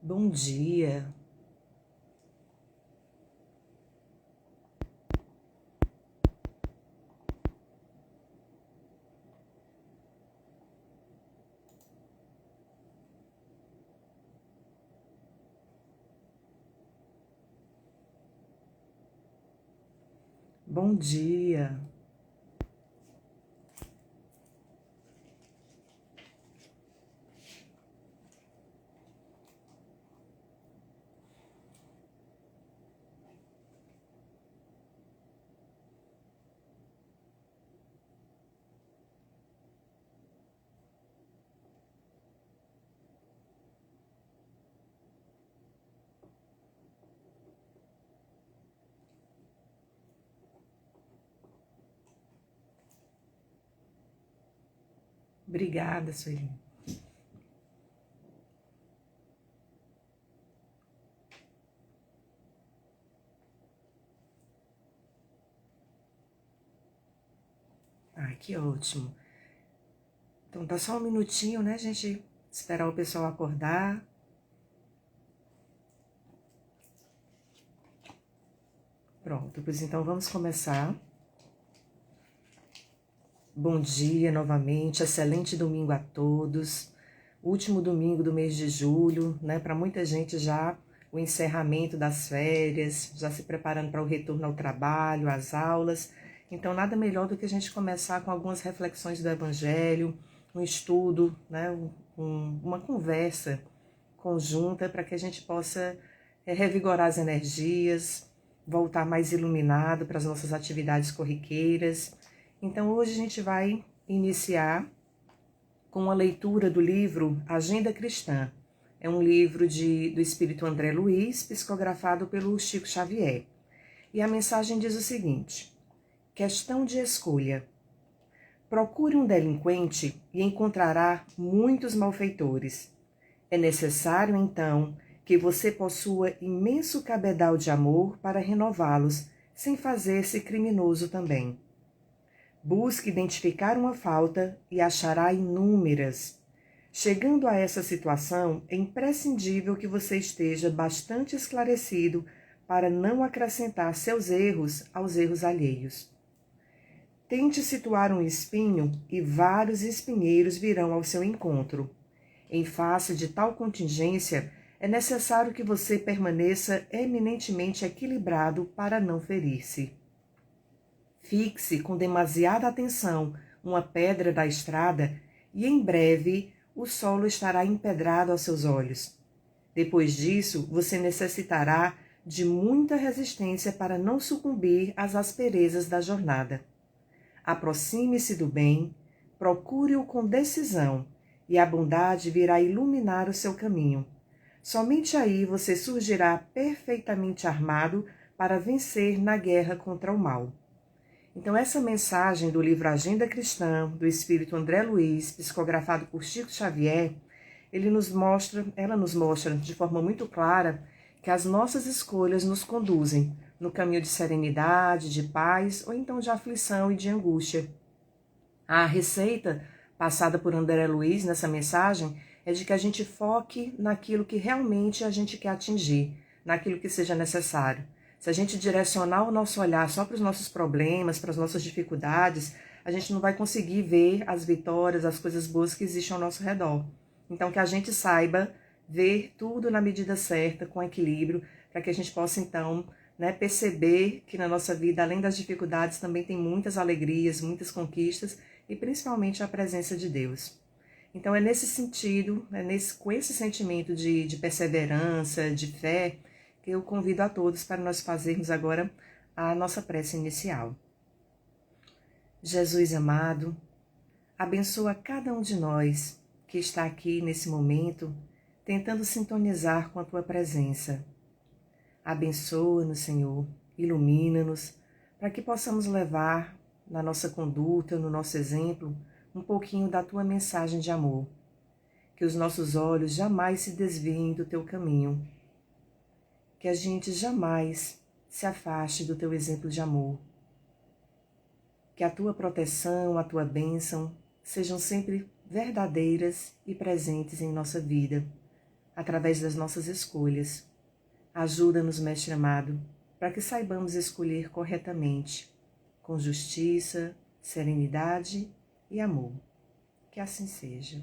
Bom dia, bom dia. Obrigada, Sueli. Ai, que ótimo. Então tá só um minutinho, né, gente? Esperar o pessoal acordar. Pronto, pois então vamos começar. Bom dia novamente, excelente domingo a todos. Último domingo do mês de julho, né? Para muita gente já o encerramento das férias, já se preparando para o retorno ao trabalho, às aulas. Então, nada melhor do que a gente começar com algumas reflexões do Evangelho, um estudo, né? Uma conversa conjunta para que a gente possa revigorar as energias, voltar mais iluminado para as nossas atividades corriqueiras. Então, hoje a gente vai iniciar com a leitura do livro Agenda Cristã. É um livro do espírito André Luiz, psicografado pelo Chico Xavier. E a mensagem diz o seguinte: questão de escolha. Procure um delinquente e encontrará muitos malfeitores. É necessário, então, que você possua imenso cabedal de amor para renová-los, sem fazer-se criminoso também. Busque identificar uma falta e achará inúmeras. Chegando a essa situação, é imprescindível que você esteja bastante esclarecido para não acrescentar seus erros aos erros alheios. Tente situar um espinho e vários espinheiros virão ao seu encontro. Em face de tal contingência, é necessário que você permaneça eminentemente equilibrado para não ferir-se. Fixe com demasiada atenção uma pedra da estrada e em breve o solo estará empedrado aos seus olhos. Depois disso, você necessitará de muita resistência para não sucumbir às asperezas da jornada. Aproxime-se do bem, procure-o com decisão, e a bondade virá iluminar o seu caminho. Somente aí você surgirá perfeitamente armado para vencer na guerra contra o mal. Então, essa mensagem do livro Agenda Cristã, do espírito André Luiz, psicografado por Chico Xavier, ela nos mostra de forma muito clara que as nossas escolhas nos conduzem no caminho de serenidade, de paz ou então de aflição e de angústia. A receita passada por André Luiz nessa mensagem é de que a gente foque naquilo que realmente a gente quer atingir, naquilo que seja necessário. Se a gente direcionar o nosso olhar só para os nossos problemas, para as nossas dificuldades, a gente não vai conseguir ver as vitórias, as coisas boas que existem ao nosso redor. Então, que a gente saiba ver tudo na medida certa, com equilíbrio, para que a gente possa, então, perceber que na nossa vida, além das dificuldades, também tem muitas alegrias, muitas conquistas e principalmente a presença de Deus. Então, é nesse sentido, com esse sentimento de perseverança, de fé, que eu convido a todos para nós fazermos agora a nossa prece inicial. Jesus amado, abençoa cada um de nós que está aqui nesse momento, tentando sintonizar com a Tua presença. Abençoa-nos, Senhor, ilumina-nos, para que possamos levar na nossa conduta, no nosso exemplo, um pouquinho da Tua mensagem de amor. Que os nossos olhos jamais se desviem do Teu caminho. Que a gente jamais se afaste do Teu exemplo de amor. Que a Tua proteção, a Tua bênção sejam sempre verdadeiras e presentes em nossa vida. através das nossas escolhas. Ajuda-nos, Mestre amado, para que saibamos escolher corretamente, com justiça, serenidade e amor. Que assim seja.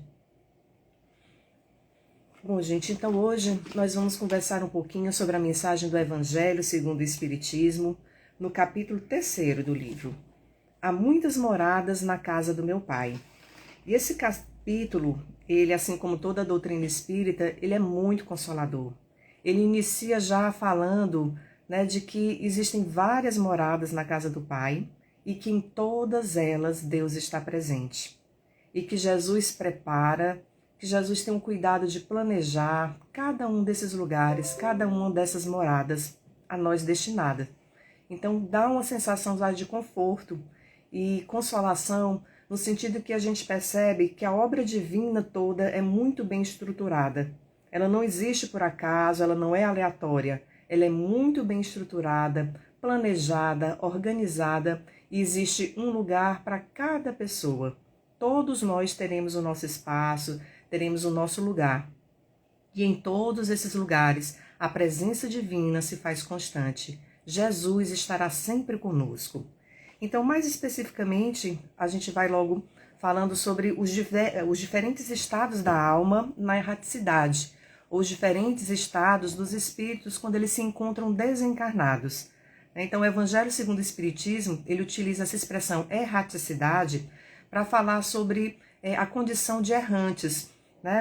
Bom, gente, então hoje nós vamos conversar um pouquinho sobre a mensagem do Evangelho segundo o Espiritismo, no capítulo 3º do livro. Há muitas moradas na casa do meu Pai. E esse capítulo, ele, assim como toda a doutrina espírita, ele é muito consolador. Ele inicia já falando, de que existem várias moradas na casa do Pai e que em todas elas Deus está presente. E que Jesus prepara, que Jesus tem um cuidado de planejar cada um desses lugares, cada uma dessas moradas a nós destinada. Então dá uma sensação já de conforto e consolação, no sentido que a gente percebe que a obra divina toda é muito bem estruturada. Ela não existe por acaso, ela não é aleatória. Ela é muito bem estruturada, planejada, organizada e existe um lugar para cada pessoa. Todos nós teremos o nosso espaço, teremos o nosso lugar. E em todos esses lugares, a presença divina se faz constante. Jesus estará sempre conosco. Então, mais especificamente, a gente vai logo falando sobre os diferentes estados da alma na erraticidade, os diferentes estados dos espíritos quando eles se encontram desencarnados. Então, o Evangelho segundo o Espiritismo, ele utiliza essa expressão erraticidade para falar sobre a condição de errantes,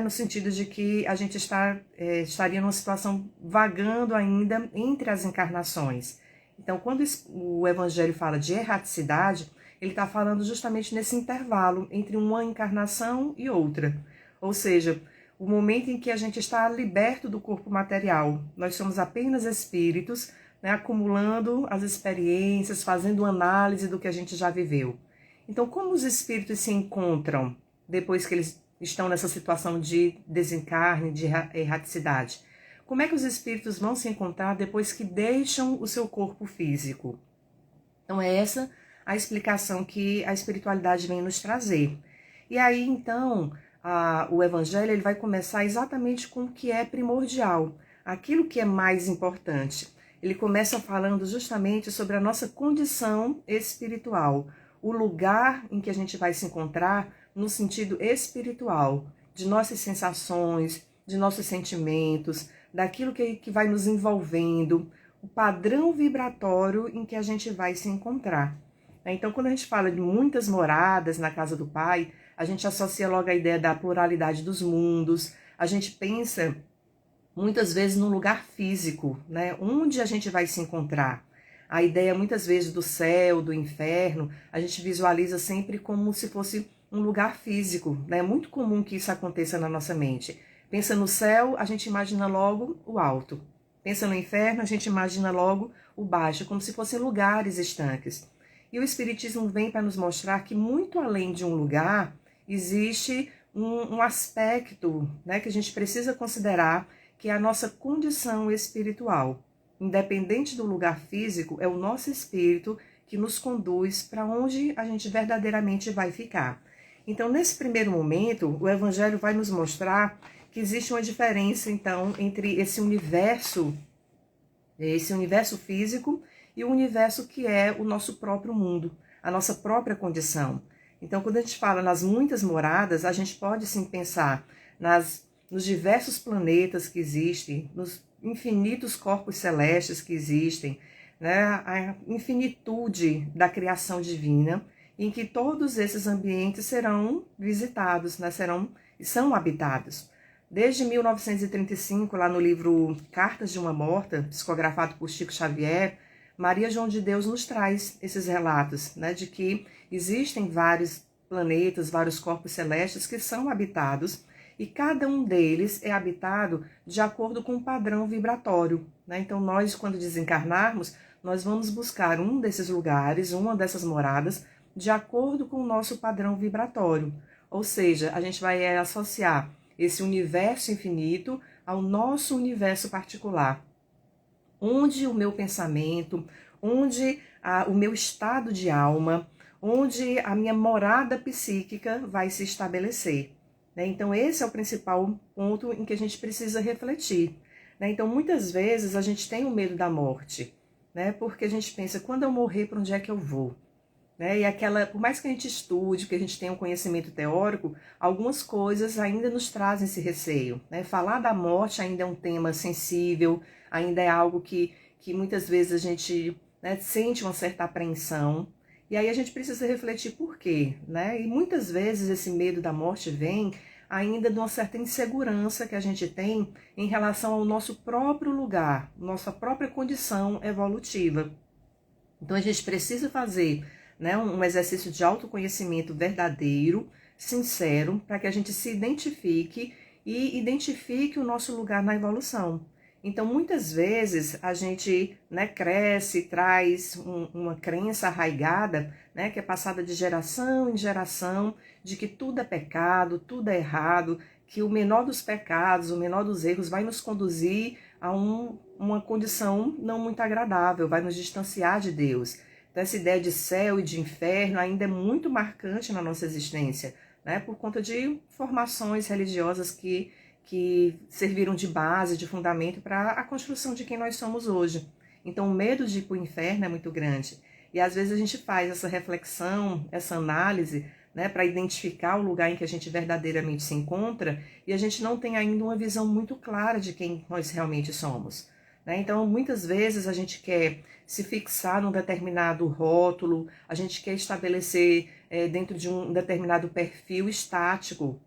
no sentido de que a gente estaria numa situação vagando ainda entre as encarnações. Então, quando o Evangelho fala de erraticidade, ele está falando justamente nesse intervalo entre uma encarnação e outra. Ou seja, o momento em que a gente está liberto do corpo material. Nós somos apenas espíritos, acumulando as experiências, fazendo análise do que a gente já viveu. Então, como os espíritos se encontram depois que eles estão nessa situação de desencarne, de erraticidade? Como é que os espíritos vão se encontrar depois que deixam o seu corpo físico? Então é essa a explicação que a espiritualidade vem nos trazer. E aí então o Evangelho ele vai começar exatamente com o que é primordial, aquilo que é mais importante. Ele começa falando justamente sobre a nossa condição espiritual, o lugar em que a gente vai se encontrar no sentido espiritual, de nossas sensações, de nossos sentimentos, daquilo que vai nos envolvendo, o padrão vibratório em que a gente vai se encontrar. Então, quando a gente fala de muitas moradas na casa do Pai, a gente associa logo a ideia da pluralidade dos mundos, a gente pensa muitas vezes num lugar físico, onde a gente vai se encontrar. A ideia muitas vezes do céu, do inferno, a gente visualiza sempre como se fosse um lugar físico. É muito comum que isso aconteça na nossa mente. Pensa no céu, a gente imagina logo o alto. Pensa no inferno, a gente imagina logo o baixo, como se fossem lugares estanques. E o Espiritismo vem para nos mostrar que muito além de um lugar, existe um aspecto que a gente precisa considerar, que é a nossa condição espiritual. Independente do lugar físico, é o nosso espírito que nos conduz para onde a gente verdadeiramente vai ficar. Então, nesse primeiro momento, o Evangelho vai nos mostrar que existe uma diferença, então, entre esse universo físico e o universo que é o nosso próprio mundo, a nossa própria condição. Então, quando a gente fala nas muitas moradas, a gente pode sim pensar nos diversos planetas que existem, nos infinitos corpos celestes que existem, a infinitude da criação divina, em que todos esses ambientes serão visitados, são habitados. Desde 1935, lá no livro Cartas de uma Morta, psicografado por Chico Xavier, Maria João de Deus nos traz esses relatos, de que existem vários planetas, vários corpos celestes que são habitados e cada um deles é habitado de acordo com um padrão vibratório. Então nós, quando desencarnarmos, nós vamos buscar um desses lugares, uma dessas moradas, de acordo com o nosso padrão vibratório. Ou seja, a gente vai associar esse universo infinito ao nosso universo particular, onde o meu pensamento, onde o meu estado de alma, onde a minha morada psíquica vai se estabelecer. né? Então esse é o principal ponto em que a gente precisa refletir, né? Então muitas vezes a gente tem o medo da morte, né? Porque a gente pensa, quando eu morrer, para onde é que eu vou? Né? E aquela, por mais que a gente estude, que a gente tenha um conhecimento teórico, algumas coisas ainda nos trazem esse receio, né? Falar da morte ainda é um tema sensível, ainda é algo que muitas vezes a gente, né, sente uma certa apreensão, e aí a gente precisa refletir por quê, né? E muitas vezes esse medo da morte vem ainda de uma certa insegurança que a gente tem em relação ao nosso próprio lugar, nossa própria condição evolutiva. Então a gente precisa fazer, né, um exercício de autoconhecimento verdadeiro, sincero, para que a gente se identifique e identifique o nosso lugar na evolução. Então muitas vezes a gente, né, cresce, traz uma crença arraigada, né, que é passada de geração em geração, de que tudo é pecado, tudo é errado, que o menor dos pecados, o menor dos erros vai nos conduzir a uma condição não muito agradável, vai nos distanciar de Deus. Então essa ideia de céu e de inferno ainda é muito marcante na nossa existência, né? Por conta de formações religiosas que serviram de base, de fundamento para a construção de quem nós somos hoje. Então o medo de ir para o inferno é muito grande. E às vezes a gente faz essa reflexão, essa análise, né, para identificar o lugar em que a gente verdadeiramente se encontra, e a gente não tem ainda uma visão muito clara de quem nós realmente somos, né? Então, muitas vezes a gente quer se fixar num determinado rótulo, a gente quer estabelecer dentro de um determinado perfil estático,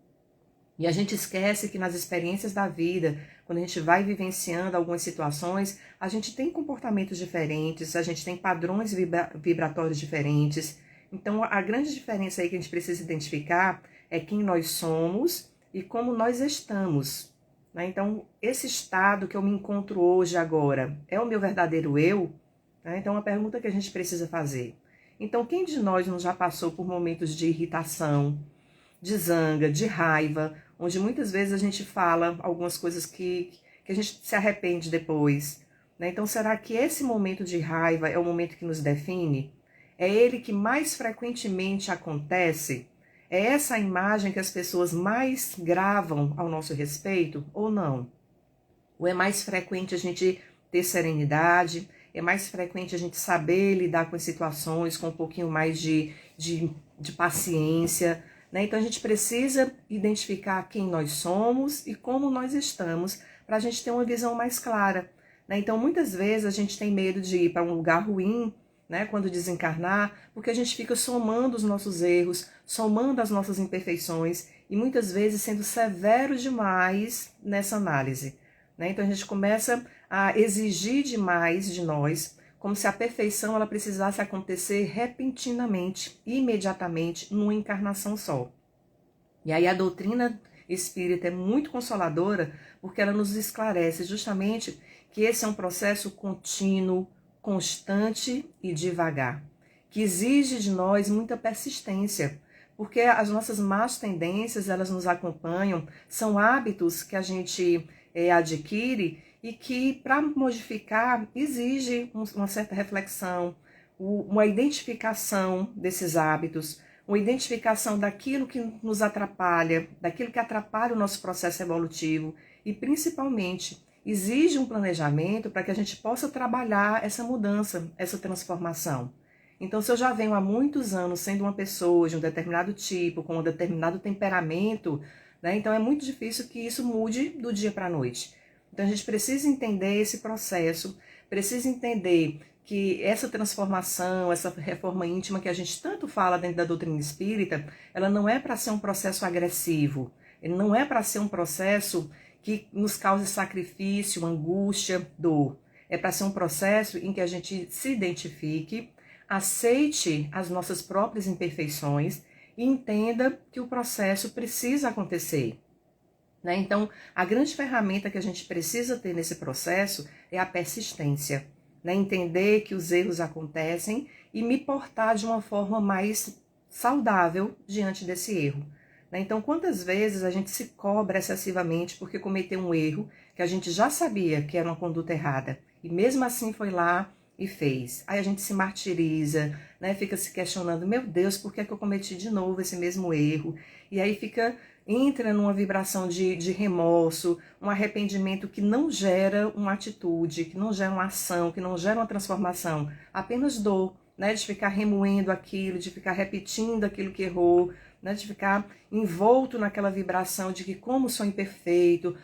e a gente esquece que nas experiências da vida, quando a gente vai vivenciando algumas situações, a gente tem comportamentos diferentes, a gente tem padrões vibratórios diferentes. Então, a grande diferença aí que a gente precisa identificar é quem nós somos e como nós estamos, né? Então, esse estado que eu me encontro hoje, agora, é o meu verdadeiro eu? Né? Então, a pergunta que a gente precisa fazer. Então, quem de nós não já passou por momentos de irritação, de zanga, de raiva, onde muitas vezes a gente fala algumas coisas que a gente se arrepende depois, né? Então, será que esse momento de raiva é o momento que nos define? É ele que mais frequentemente acontece? É essa a imagem que as pessoas mais gravam ao nosso respeito ou não? Ou é mais frequente a gente ter serenidade? É mais frequente a gente saber lidar com as situações com um pouquinho mais de paciência, né? Então a gente precisa identificar quem nós somos e como nós estamos para a gente ter uma visão mais clara, né? Então muitas vezes a gente tem medo de ir para um lugar ruim, né, quando desencarnar, porque a gente fica somando os nossos erros, somando as nossas imperfeições e muitas vezes sendo severo demais nessa análise, né? Então a gente começa a exigir demais de nós, como se a perfeição ela precisasse acontecer repentinamente, imediatamente, numa encarnação só. E aí a doutrina espírita é muito consoladora, porque ela nos esclarece justamente que esse é um processo contínuo, constante e devagar, que exige de nós muita persistência, porque as nossas más tendências, elas nos acompanham, são hábitos que a gente adquire e que, para modificar, exige uma certa reflexão, uma identificação desses hábitos, uma identificação daquilo que nos atrapalha, daquilo que atrapalha o nosso processo evolutivo e, principalmente, exige um planejamento para que a gente possa trabalhar essa mudança, essa transformação. Então, se eu já venho há muitos anos sendo uma pessoa de um determinado tipo, com um determinado temperamento, né, então é muito difícil que isso mude do dia para a noite. Então, a gente precisa entender esse processo, precisa entender que essa transformação, essa reforma íntima que a gente tanto fala dentro da doutrina espírita, ela não é para ser um processo agressivo, ele não é para ser um processo que nos cause sacrifício, angústia, dor. É para ser um processo em que a gente se identifique, aceite as nossas próprias imperfeições e entenda que o processo precisa acontecer, né? Então, a grande ferramenta que a gente precisa ter nesse processo é a persistência, né? Entender que os erros acontecem e me portar de uma forma mais saudável diante desse erro, né? Então, quantas vezes a gente se cobra excessivamente porque cometeu um erro que a gente já sabia que era uma conduta errada e mesmo assim foi lá e fez. Aí a gente se martiriza, né? Fica se questionando, meu Deus, por que é que eu cometi de novo esse mesmo erro? E aí fica entra numa vibração de remorso, um arrependimento que não gera uma atitude, que não gera uma ação, que não gera uma transformação, apenas dor, né, de ficar remoendo aquilo, de ficar repetindo aquilo que errou, né, de ficar envolto naquela vibração de que como sou imperfeito,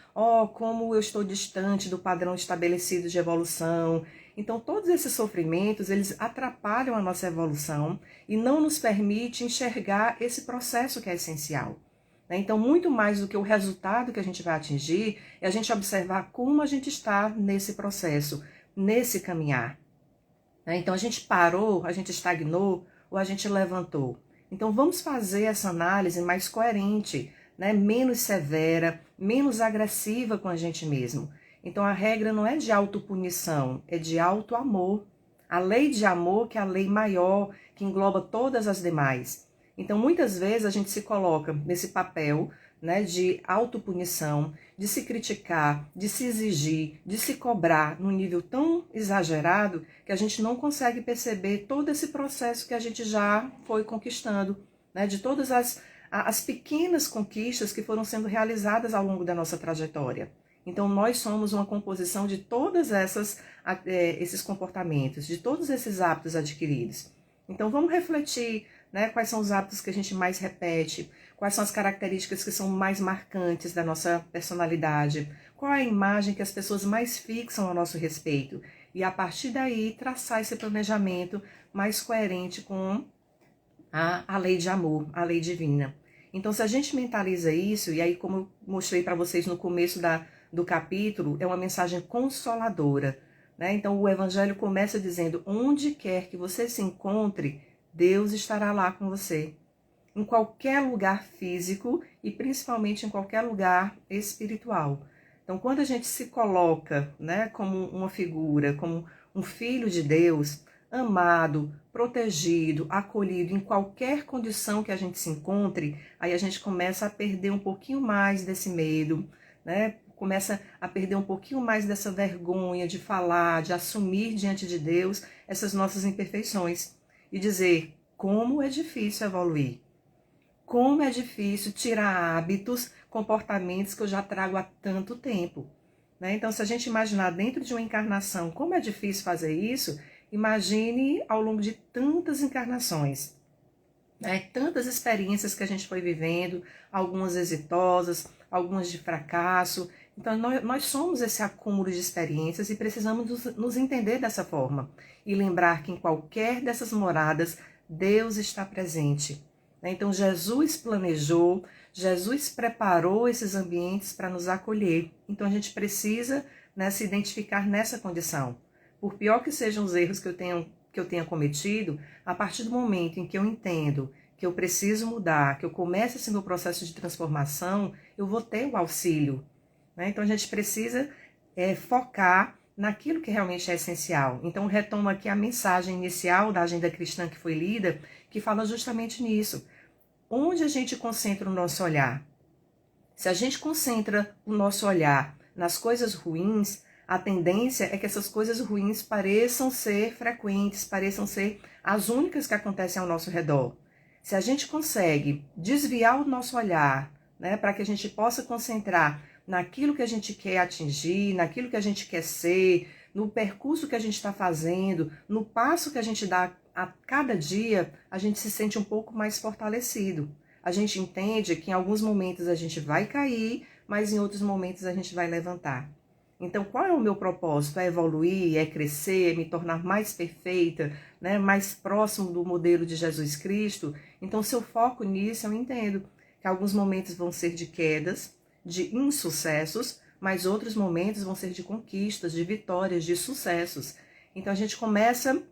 como eu estou distante do padrão estabelecido de evolução. Então todos esses sofrimentos, eles atrapalham a nossa evolução e não nos permite enxergar esse processo que é essencial. Então, muito mais do que o resultado que a gente vai atingir, é a gente observar como a gente está nesse processo, nesse caminhar. Então, a gente parou, a gente estagnou ou a gente levantou. Então, vamos fazer essa análise mais coerente, né? Menos severa, menos agressiva com a gente mesmo. Então, a regra não é de autopunição, é de autoamor. A lei de amor, que é a lei maior, que engloba todas as demais. Então, muitas vezes a gente se coloca nesse papel, né, de autopunição, de se criticar, de se exigir, de se cobrar num nível tão exagerado que a gente não consegue perceber todo esse processo que a gente já foi conquistando, né, de todas as pequenas conquistas que foram sendo realizadas ao longo da nossa trajetória. Então, nós somos uma composição de todos esses comportamentos, de todos esses hábitos adquiridos. Então, vamos refletir, né, quais são os hábitos que a gente mais repete, quais são as características que são mais marcantes da nossa personalidade, qual é a imagem que as pessoas mais fixam a nosso respeito. E, a partir daí, traçar esse planejamento mais coerente com a lei de amor, a lei divina. Então, se a gente mentaliza isso, e aí como eu mostrei para vocês no começo do capítulo, é uma mensagem consoladora, né? Então, o Evangelho começa dizendo, onde quer que você se encontre, Deus estará lá com você. Em qualquer lugar físico e principalmente em qualquer lugar espiritual. Então, quando a gente se coloca, né, como uma figura, como um filho de Deus, amado, protegido, acolhido em qualquer condição que a gente se encontre, aí a gente começa a perder um pouquinho mais desse medo, né? Começa a perder um pouquinho mais dessa vergonha de falar, de assumir diante de Deus essas nossas imperfeições e dizer como é difícil evoluir, como é difícil tirar hábitos, comportamentos que eu já trago há tanto tempo, né? Então, se a gente imaginar dentro de uma encarnação como é difícil fazer isso, imagine ao longo de tantas encarnações, né? Tantas experiências que a gente foi vivendo, algumas exitosas, algumas de fracasso. Então, nós somos esse acúmulo de experiências e precisamos nos entender dessa forma. E lembrar que em qualquer dessas moradas, Deus está presente. Então, Jesus planejou, Jesus preparou esses ambientes para nos acolher. Então, a gente precisa, né, se identificar nessa condição. Por pior que sejam os erros que eu tenha cometido, a partir do momento em que eu entendo que eu preciso mudar, que eu comece esse meu processo de transformação, eu vou ter o auxílio, né? Então, a gente precisa focar naquilo que realmente é essencial. Então, retomo aqui a mensagem inicial da agenda cristã que foi lida, que fala justamente nisso. Onde a gente concentra o nosso olhar? Se a gente concentra o nosso olhar nas coisas ruins, a tendência é que essas coisas ruins pareçam ser frequentes, pareçam ser as únicas que acontecem ao nosso redor. Se a gente consegue desviar o nosso olhar, né, para que a gente possa concentrar naquilo que a gente quer atingir, naquilo que a gente quer ser, no percurso que a gente está fazendo, no passo que a gente dá a cada dia, a gente se sente um pouco mais fortalecido. A gente entende que em alguns momentos a gente vai cair, mas em outros momentos a gente vai levantar. Então, qual é o meu propósito? É evoluir, é crescer, é me tornar mais perfeita, né? Mais próximo do modelo de Jesus Cristo? Então, se eu foco nisso, eu entendo que alguns momentos vão ser de quedas, de insucessos, mas outros momentos vão ser de conquistas, de vitórias, de sucessos. Então, a gente começa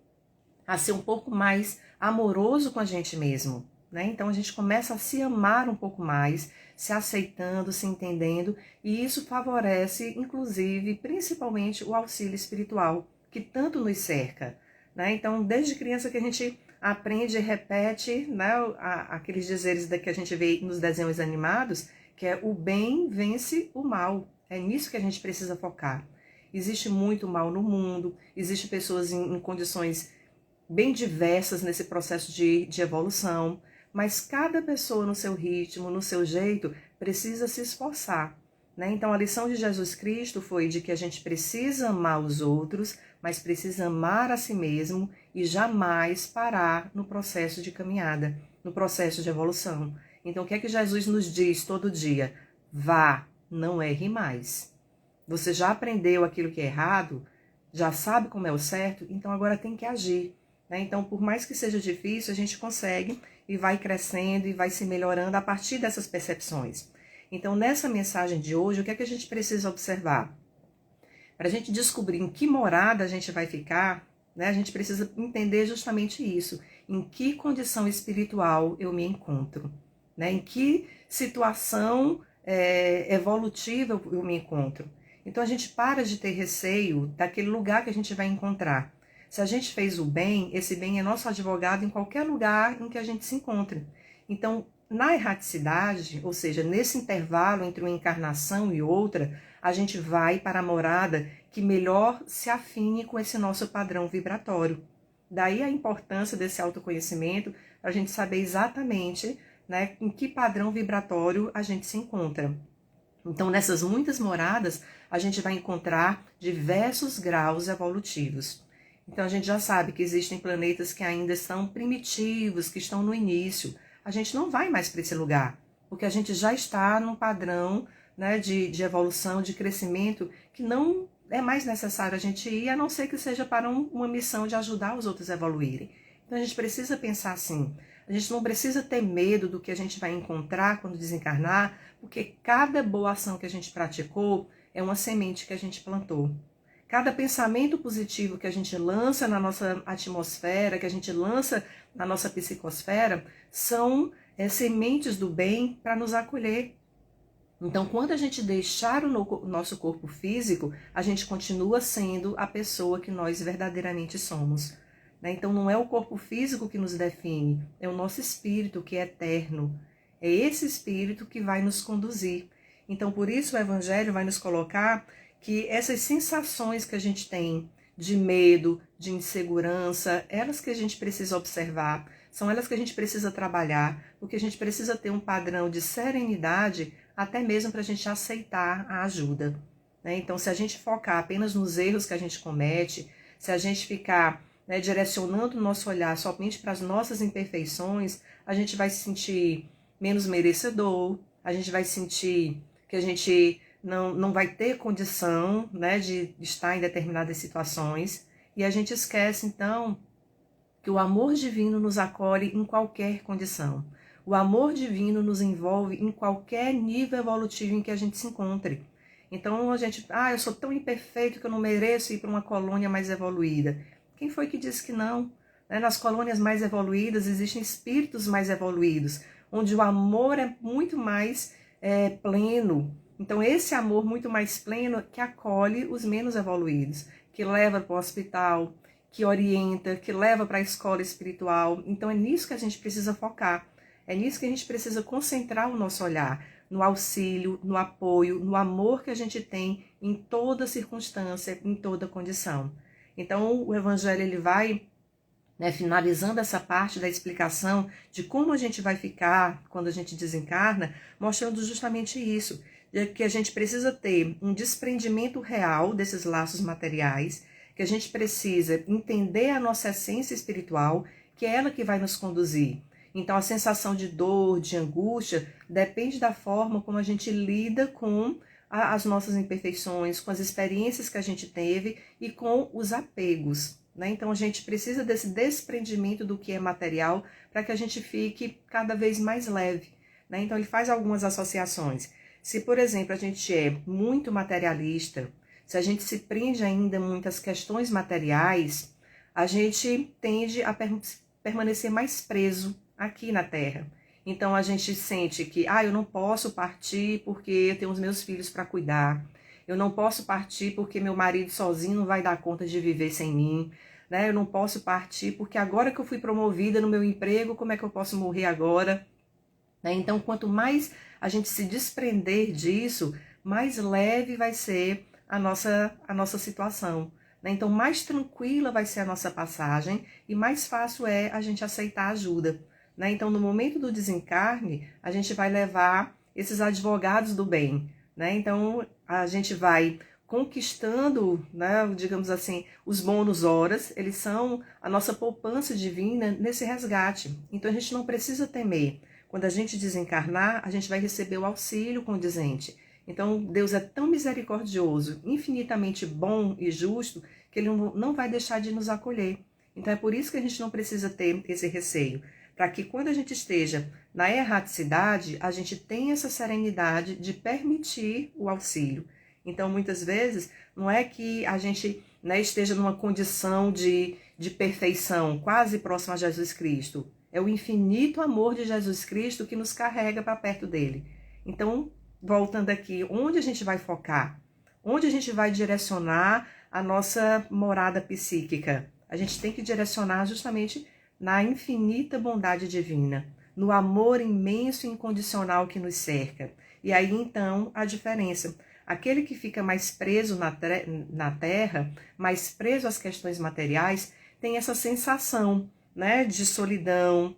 a ser um pouco mais amoroso com a gente mesmo, né? Então, a gente começa a se amar um pouco mais, se aceitando, se entendendo, e isso favorece, inclusive, principalmente o auxílio espiritual, que tanto nos cerca, né? Então, desde criança que a gente aprende e repete, né, aqueles dizeres que a gente vê nos desenhos animados, que é o bem vence o mal. É nisso que a gente precisa focar. Existe muito mal no mundo, existem pessoas em condições bem diversas nesse processo de evolução, mas cada pessoa no seu ritmo, no seu jeito, precisa se esforçar. Então a lição de Jesus Cristo foi de que a gente precisa amar os outros, mas precisa amar a si mesmo e jamais parar no processo de caminhada, no processo de evolução. Então o que é que Jesus nos diz todo dia? Vá, não erre mais. Você já aprendeu aquilo que é errado? Já sabe como é o certo? Então agora tem que agir. Então por mais que seja difícil, a gente consegue e vai crescendo e vai se melhorando a partir dessas percepções. Então, nessa mensagem de hoje, o que é que a gente precisa observar? Para a gente descobrir em que morada a gente vai ficar, a gente precisa entender justamente isso. Em que condição espiritual eu me encontro? Em que situação evolutiva eu me encontro? Então, a gente para de ter receio daquele lugar que a gente vai encontrar. Se a gente fez o bem, esse bem é nosso advogado em qualquer lugar em que a gente se encontre. Então, na erraticidade, ou seja, nesse intervalo entre uma encarnação e outra, a gente vai para a morada que melhor se afine com esse nosso padrão vibratório. Daí a importância desse autoconhecimento, para a gente saber exatamente em que padrão vibratório a gente se encontra. Então, nessas muitas moradas, a gente vai encontrar diversos graus evolutivos. Então, a gente já sabe que existem planetas que ainda são primitivos, que estão no início. A gente não vai mais para esse lugar, porque a gente já está num padrão de evolução, de crescimento, que não é mais necessário a gente ir, a não ser que seja para uma missão de ajudar os outros a evoluírem. Então a gente precisa pensar assim, a gente não precisa ter medo do que a gente vai encontrar quando desencarnar, porque cada boa ação que a gente praticou é uma semente que a gente plantou. Cada pensamento positivo que a gente lança na nossa atmosfera, que a gente lança na nossa psicosfera, são sementes do bem para nos acolher. Então, quando a gente deixar o nosso corpo físico, a gente continua sendo a pessoa que nós verdadeiramente somos. Então, não é o corpo físico que nos define, é o nosso espírito que é eterno. É esse espírito que vai nos conduzir. Então, por isso o Evangelho vai nos colocar que essas sensações que a gente tem de medo, de insegurança, elas que a gente precisa observar, são elas que a gente precisa trabalhar, porque a gente precisa ter um padrão de serenidade até mesmo para a gente aceitar a ajuda. Então, se a gente focar apenas nos erros que a gente comete, se a gente ficar direcionando o nosso olhar somente para as nossas imperfeições, a gente vai se sentir menos merecedor, a gente vai sentir que a gente não vai ter condição de estar em determinadas situações, e a gente esquece, então, que o amor divino nos acolhe em qualquer condição. O amor divino nos envolve em qualquer nível evolutivo em que a gente se encontre. Então, a gente, eu sou tão imperfeito que eu não mereço ir para uma colônia mais evoluída. Quem foi que disse que não? Nas colônias mais evoluídas existem espíritos mais evoluídos, onde o amor é muito mais pleno. Então, esse amor muito mais pleno que acolhe os menos evoluídos, que leva para o hospital, que orienta, que leva para a escola espiritual. Então, é nisso que a gente precisa focar. É nisso que a gente precisa concentrar o nosso olhar, no auxílio, no apoio, no amor que a gente tem em toda circunstância, em toda condição. Então, o Evangelho ele vai finalizando essa parte da explicação de como a gente vai ficar quando a gente desencarna, mostrando justamente isso, de que a gente precisa ter um desprendimento real desses laços materiais, que a gente precisa entender a nossa essência espiritual, que é ela que vai nos conduzir. Então, a sensação de dor, de angústia, depende da forma como a gente lida com as nossas imperfeições, com as experiências que a gente teve e com os apegos. Então, a gente precisa desse desprendimento do que é material para que a gente fique cada vez mais leve. Então, ele faz algumas associações. Se, por exemplo, a gente é muito materialista, se a gente se prende ainda em muitas questões materiais, a gente tende a permanecer mais preso aqui na Terra. Então, a gente sente que, eu não posso partir porque eu tenho os meus filhos para cuidar. Eu não posso partir porque meu marido sozinho não vai dar conta de viver sem mim. Eu não posso partir porque agora que eu fui promovida no meu emprego, como é que eu posso morrer agora? Então, quanto mais a gente se desprender disso, mais leve vai ser a nossa situação. Então, mais tranquila vai ser a nossa passagem e mais fácil é a gente aceitar ajuda. né? Então, no momento do desencarne, a gente vai levar esses advogados do bem, né? Então, a gente vai conquistando, né, digamos assim, os bônus horas, eles são a nossa poupança divina nesse resgate. Então, a gente não precisa temer. Quando a gente desencarnar, a gente vai receber o auxílio condizente. Então, Deus é tão misericordioso, infinitamente bom e justo, que Ele não vai deixar de nos acolher. Então, é por isso que a gente não precisa ter esse receio. Para que quando a gente esteja na erraticidade, a gente tenha essa serenidade de permitir o auxílio. Então, muitas vezes, não é que a gente, né, esteja numa condição de perfeição, quase próxima a Jesus Cristo. É o infinito amor de Jesus Cristo que nos carrega para perto dele. Então, voltando aqui, onde a gente vai focar? Onde a gente vai direcionar a nossa morada psíquica? A gente tem que direcionar justamente na infinita bondade divina, no amor imenso e incondicional que nos cerca. E aí, então, a diferença. Aquele que fica mais preso na terra, mais preso às questões materiais, tem essa sensação, né, de solidão,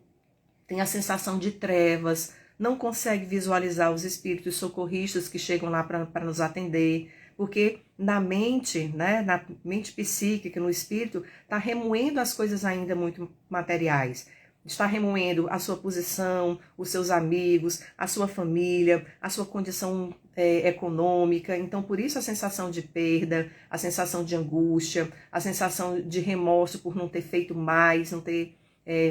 tem a sensação de trevas, não consegue visualizar os espíritos socorristas que chegam lá para nos atender, porque na mente, né, na mente psíquica, no espírito, está remoendo as coisas ainda muito materiais. Está remoendo a sua posição, os seus amigos, a sua família, a sua condição econômica. Então, por isso a sensação de perda, a sensação de angústia, a sensação de remorso por não ter feito mais, não ter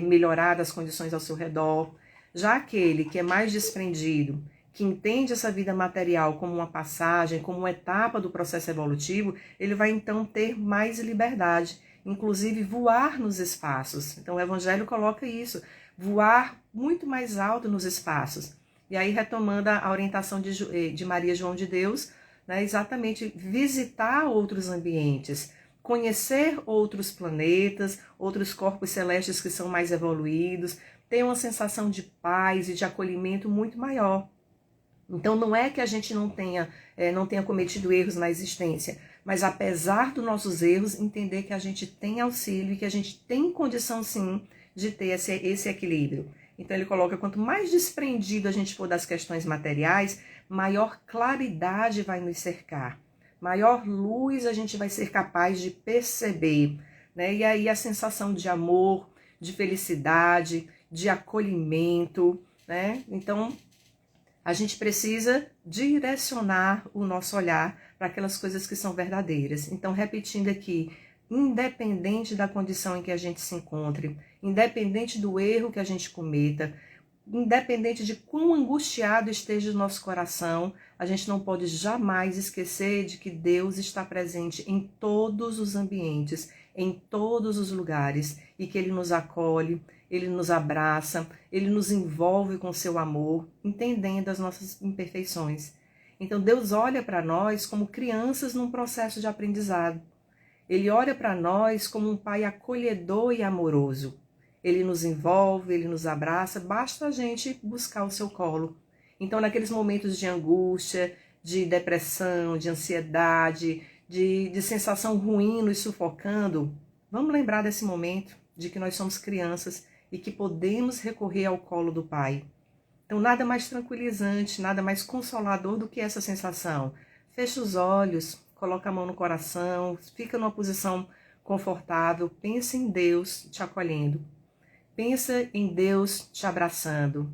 melhorado as condições ao seu redor. Já aquele que é mais desprendido, que entende essa vida material como uma passagem, como uma etapa do processo evolutivo, ele vai então ter mais liberdade, inclusive voar nos espaços. Então o Evangelho coloca isso, voar muito mais alto nos espaços. E aí, retomando a orientação de Maria João de Deus, né, exatamente visitar outros ambientes, conhecer outros planetas, outros corpos celestes que são mais evoluídos, ter uma sensação de paz e de acolhimento muito maior. Então não é que a gente não tenha cometido erros na existência, mas apesar dos nossos erros, entender que a gente tem auxílio e que a gente tem condição sim de ter esse equilíbrio. Então ele coloca, quanto mais desprendido a gente for das questões materiais, maior claridade vai nos cercar, maior luz a gente vai ser capaz de perceber, né? E aí a sensação de amor, de felicidade, de acolhimento, né? Então a gente precisa direcionar o nosso olhar para aquelas coisas que são verdadeiras. Então, repetindo aqui, independente da condição em que a gente se encontre, independente do erro que a gente cometa, independente de quão angustiado esteja o nosso coração, a gente não pode jamais esquecer de que Deus está presente em todos os ambientes, em todos os lugares, e que Ele nos acolhe, Ele nos abraça, Ele nos envolve com seu amor, entendendo as nossas imperfeições. Então Deus olha para nós como crianças num processo de aprendizado. Ele olha para nós como um pai acolhedor e amoroso. Ele nos envolve, Ele nos abraça, basta a gente buscar o seu colo. Então, naqueles momentos de angústia, de depressão, de ansiedade, de sensação ruim nos sufocando, vamos lembrar desse momento de que nós somos crianças e que podemos recorrer ao colo do Pai. Então, nada mais tranquilizante, nada mais consolador do que essa sensação. Fecha os olhos, coloca a mão no coração, fica numa posição confortável, pensa em Deus te acolhendo. Pensa em Deus te abraçando.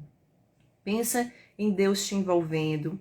Pensa em Deus te envolvendo.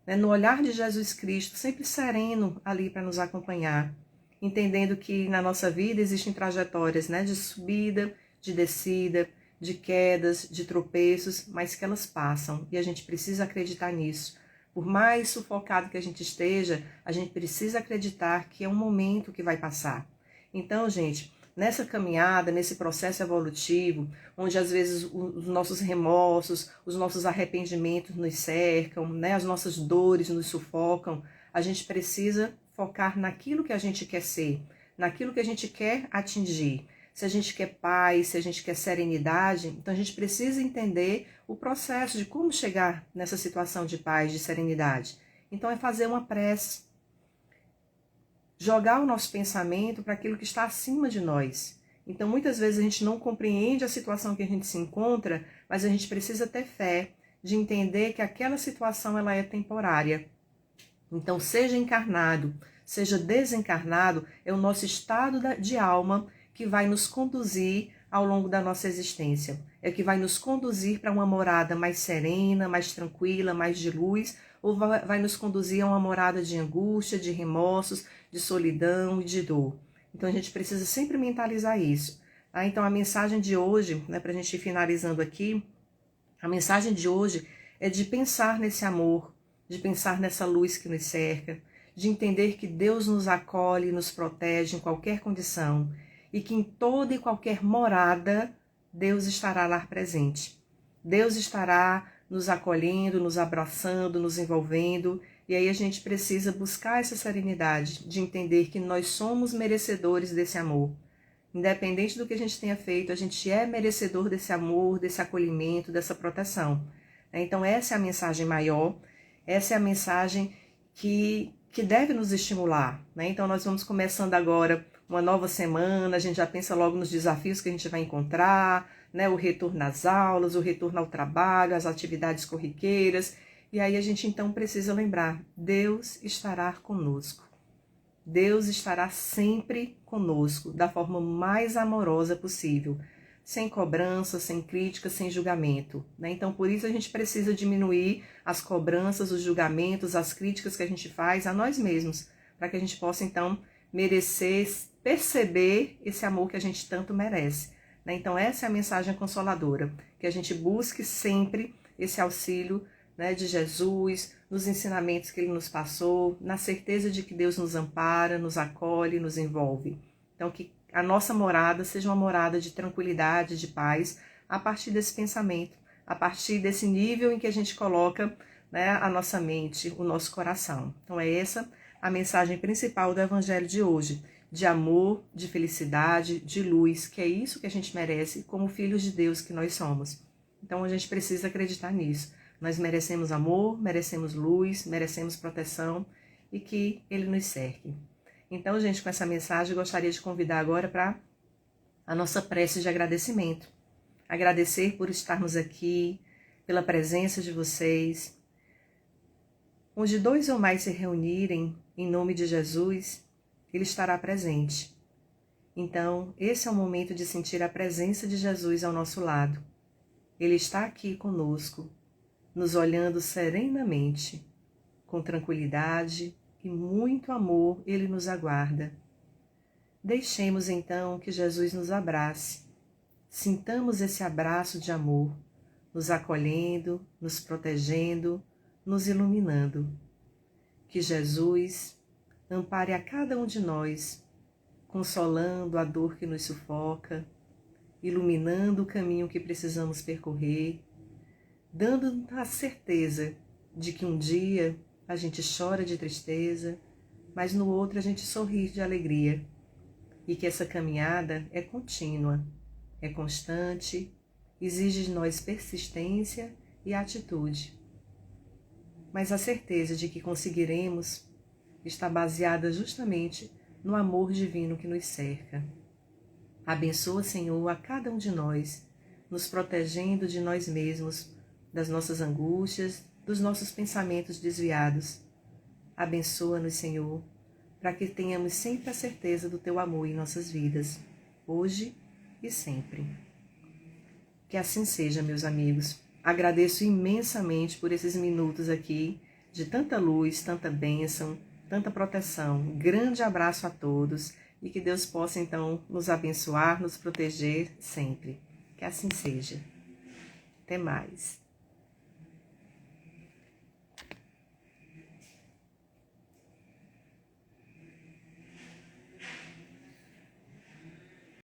Né? No olhar de Jesus Cristo, sempre sereno ali para nos acompanhar. Entendendo que na nossa vida existem trajetórias, né, de subida, de descida, de quedas, de tropeços, mas que elas passam. E a gente precisa acreditar nisso. Por mais sufocado que a gente esteja, a gente precisa acreditar que é um momento que vai passar. Então, gente, nessa caminhada, nesse processo evolutivo, onde às vezes os nossos remorsos, os nossos arrependimentos nos cercam, né, as nossas dores nos sufocam, a gente precisa focar naquilo que a gente quer ser, naquilo que a gente quer atingir. Se a gente quer paz, se a gente quer serenidade, então a gente precisa entender o processo de como chegar nessa situação de paz, de serenidade. Então é fazer uma prece, jogar o nosso pensamento para aquilo que está acima de nós, Então, muitas vezes a gente não compreende a situação que a gente se encontra, mas a gente precisa ter fé de entender que aquela situação ela é temporária. Então, seja encarnado, seja desencarnado, é o nosso estado de alma que vai nos conduzir ao longo da nossa existência. É que vai nos conduzir para uma morada mais serena, mais tranquila, mais de luz, ou vai nos conduzir a uma morada de angústia, de remorsos, de solidão e de dor. Então a gente precisa sempre mentalizar isso. Então a mensagem de hoje, para a gente ir finalizando aqui, a mensagem de hoje é de pensar nesse amor, de pensar nessa luz que nos cerca, de entender que Deus nos acolhe e nos protege em qualquer condição e que em toda e qualquer morada Deus estará lá presente. Deus estará nos acolhendo, nos abraçando, nos envolvendo, e aí a gente precisa buscar essa serenidade de entender que nós somos merecedores desse amor. Independente do que a gente tenha feito, a gente é merecedor desse amor, desse acolhimento, dessa proteção. Então essa é a mensagem maior, essa é a mensagem que deve nos estimular. Então nós vamos começando agora uma nova semana, a gente já pensa logo nos desafios que a gente vai encontrar, o retorno às aulas, o retorno ao trabalho, às atividades corriqueiras. E aí a gente então precisa lembrar, Deus estará conosco. Deus estará sempre conosco, da forma mais amorosa possível, sem cobrança, sem crítica, sem julgamento. Então por isso a gente precisa diminuir as cobranças, os julgamentos, as críticas que a gente faz a nós mesmos, para que a gente possa então merecer, perceber esse amor que a gente tanto merece. Então essa é a mensagem consoladora, que a gente busque sempre esse auxílio de Jesus, nos ensinamentos que Ele nos passou, na certeza de que Deus nos ampara, nos acolhe, nos envolve. Então que a nossa morada seja uma morada de tranquilidade, de paz, a partir desse pensamento, a partir desse nível em que a gente coloca a nossa mente, o nosso coração. Então é essa a mensagem principal do Evangelho de hoje, de amor, de felicidade, de luz, que é isso que a gente merece como filhos de Deus que nós somos. Então a gente precisa acreditar nisso. Nós merecemos amor, merecemos luz, merecemos proteção e que Ele nos cerque. Então, gente, com essa mensagem eu gostaria de convidar agora para a nossa prece de agradecimento. Agradecer por estarmos aqui, pela presença de vocês. Onde 2 ou mais se reunirem em nome de Jesus, Ele estará presente. Então, esse é o momento de sentir a presença de Jesus ao nosso lado. Ele está aqui conosco, nos olhando serenamente, com tranquilidade e muito amor Ele nos aguarda. Deixemos então que Jesus nos abrace. Sintamos esse abraço de amor, nos acolhendo, nos protegendo, nos iluminando. Que Jesus ampare a cada um de nós, consolando a dor que nos sufoca, iluminando o caminho que precisamos percorrer, dando a certeza de que um dia a gente chora de tristeza, mas no outro a gente sorri de alegria. E que essa caminhada é contínua, é constante, exige de nós persistência e atitude. Mas a certeza de que conseguiremos está baseada justamente no amor divino que nos cerca. Abençoa, Senhor, a cada um de nós, nos protegendo de nós mesmos, das nossas angústias, dos nossos pensamentos desviados. Abençoa-nos, Senhor, para que tenhamos sempre a certeza do Teu amor em nossas vidas, hoje e sempre. Que assim seja, meus amigos. Agradeço imensamente por esses minutos aqui, de tanta luz, tanta bênção, tanta proteção. Grande abraço a todos e que Deus possa, então, nos abençoar, nos proteger sempre. Que assim seja. Até mais.